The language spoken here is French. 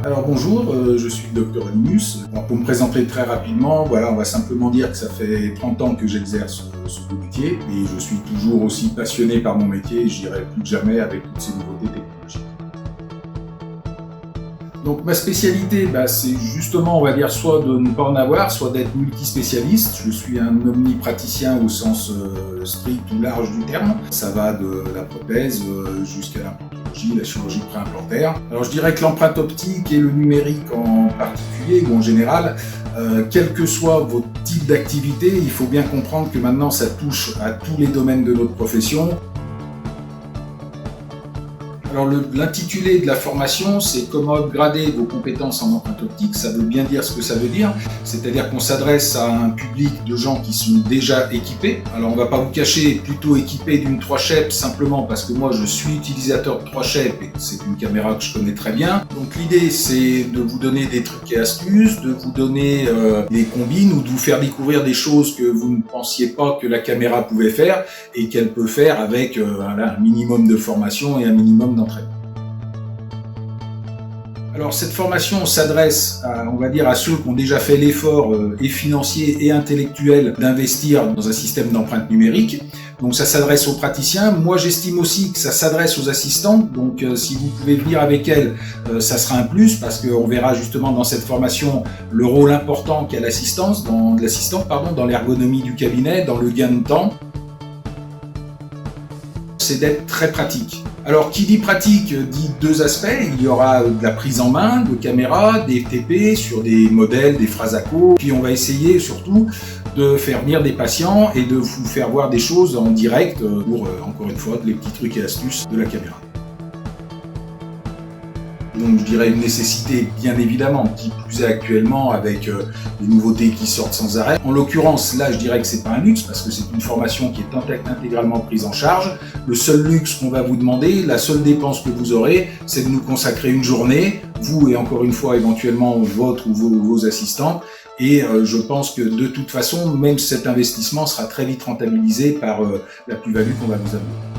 Alors bonjour, je suis le Dr Linus. Alors, pour me présenter très rapidement, voilà, on va simplement dire que ça fait 30 ans que j'exerce ce beau métier et je suis toujours aussi passionné par mon métier et je dirais plus que jamais avec toutes ces nouveautés technologiques. Donc ma spécialité, c'est justement, on va dire, soit de ne pas en avoir, soit d'être multispécialiste. Je suis un omnipraticien au sens strict ou large du terme. Ça va de la prothèse jusqu'à l'implantologie, la chirurgie préimplantaire. Alors je dirais que l'empreinte optique et le numérique en particulier, ou en général, quel que soit votre type d'activité, il faut bien comprendre que maintenant ça touche à tous les domaines de notre profession. Alors l'intitulé de la formation, c'est comment upgrader vos compétences en empreinte optique. Ça veut bien dire ce que ça veut dire, c'est-à-dire qu'on s'adresse à un public de gens qui sont déjà équipés. Alors on va pas vous cacher, plutôt équipés d'une 3Shep simplement parce que moi je suis utilisateur de 3Shep et c'est une caméra que je connais très bien. Donc l'idée c'est de vous donner des trucs et astuces, de vous donner des combines ou de vous faire découvrir des choses que vous ne pensiez pas que la caméra pouvait faire et qu'elle peut faire avec un minimum de formation et un minimum d'entraînement. Alors cette formation s'adresse à, on va dire, à ceux qui ont déjà fait l'effort et financier et intellectuel d'investir dans un système d'empreinte numérique. Donc ça s'adresse aux praticiens. Moi j'estime aussi que ça s'adresse aux assistantes. Donc si vous pouvez venir avec elles, ça sera un plus parce qu'on verra justement dans cette formation le rôle important qu'a l'assistante, dans l'ergonomie du cabinet, dans le gain de temps. C'est d'être très pratique. Alors, qui dit pratique dit deux aspects. Il y aura de la prise en main de caméra, des TP sur des modèles, des Frasaco. Puis on va essayer surtout de faire venir des patients et de vous faire voir des choses en direct pour, encore une fois, les petits trucs et astuces de la caméra. Donc je dirais une nécessité bien évidemment, qui plus est actuellement avec les nouveautés qui sortent sans arrêt. En l'occurrence, là je dirais que c'est pas un luxe parce que c'est une formation qui est intégralement prise en charge. Le seul luxe qu'on va vous demander, la seule dépense que vous aurez, c'est de nous consacrer une journée, vous et encore une fois éventuellement votre ou vos assistants. Et je pense que de toute façon, même cet investissement sera très vite rentabilisé par la plus-value qu'on va vous amener.